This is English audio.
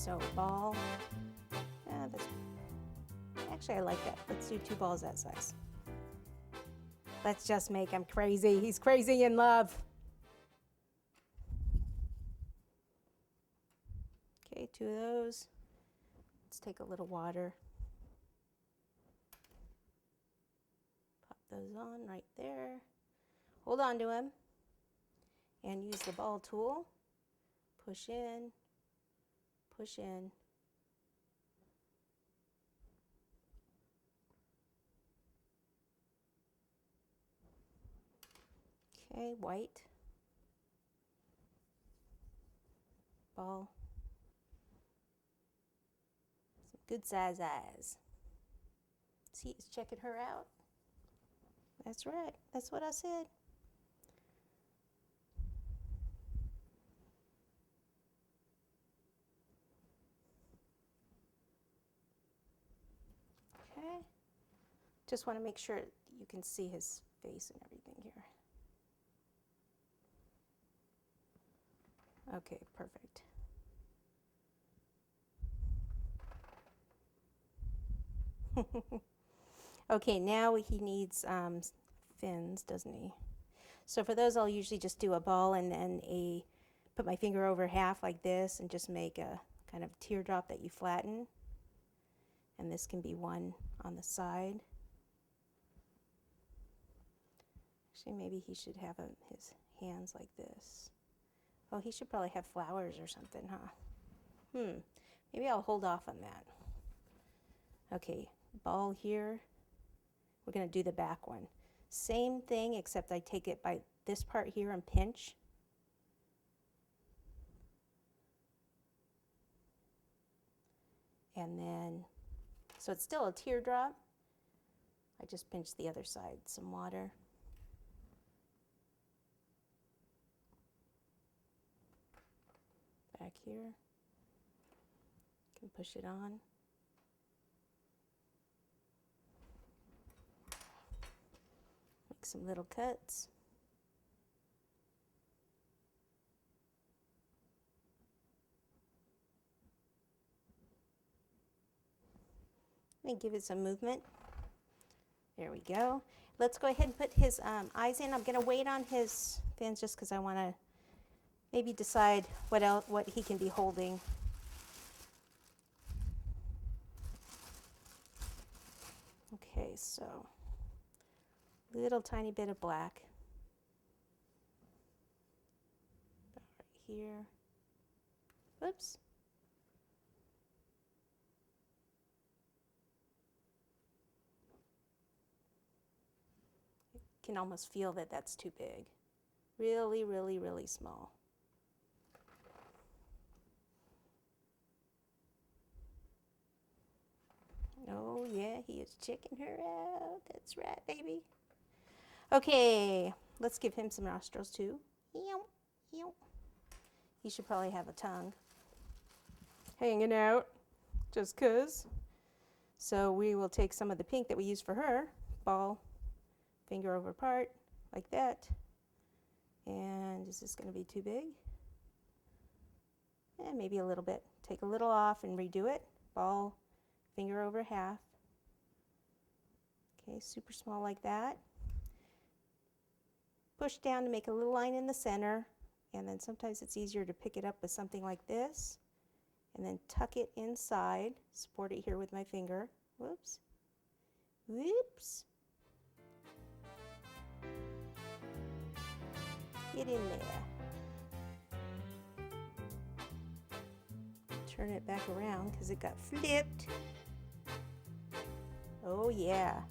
So ball, actually I like that. Let's do 2 balls that size. Let's just make him crazy. He's crazy in love. Okay, 2 of those. Let's take a little water. Pop those on right there. Hold on to him. And use the ball tool. Push in. Push in. Okay, white. Ball. Some good size eyes. See, he's checking her out. That's right. That's what I said. Okay. Just want to make sure you can see his face and everything here. Okay, perfect. Okay, now he needs fins, doesn't he? So for those, I'll usually just do a ball and then put my finger over half like this and just make a kind of teardrop that you flatten. And this can be one on the side. Actually, maybe he should have his hands like this. Oh, he should probably have flowers or something, huh? Maybe I'll hold off on that. Okay, ball here. We're going to do the back one. Same thing, except I take it by this part here and pinch. And then, so it's still a teardrop. I just pinch the other side, some water. Back here. Can push it on. Make some little cuts. And give it some movement. There we go. Let's go ahead and put his eyes in. I'm going to wait on his fins just because I want to maybe decide what he can be holding. Okay, so little tiny bit of black. About right here. Whoops. Can almost feel that that's too big. Really, really, really small. Oh yeah, he is checking her out. That's right, baby. Okay, let's give him some nostrils too. He should probably have a tongue hanging out, just 'cause. So we will take some of the pink that we used for her, ball, finger over part, like that. And is this going to be too big? Maybe a little bit. Take a little off and redo it. Ball, finger over half. Okay, super small like that. Push down to make a little line in the center, and then sometimes it's easier to pick it up with something like this, and then tuck it inside. Support it here with my finger. Whoops. Whoops. Get in there. Turn it back around because it got flipped. Oh yeah.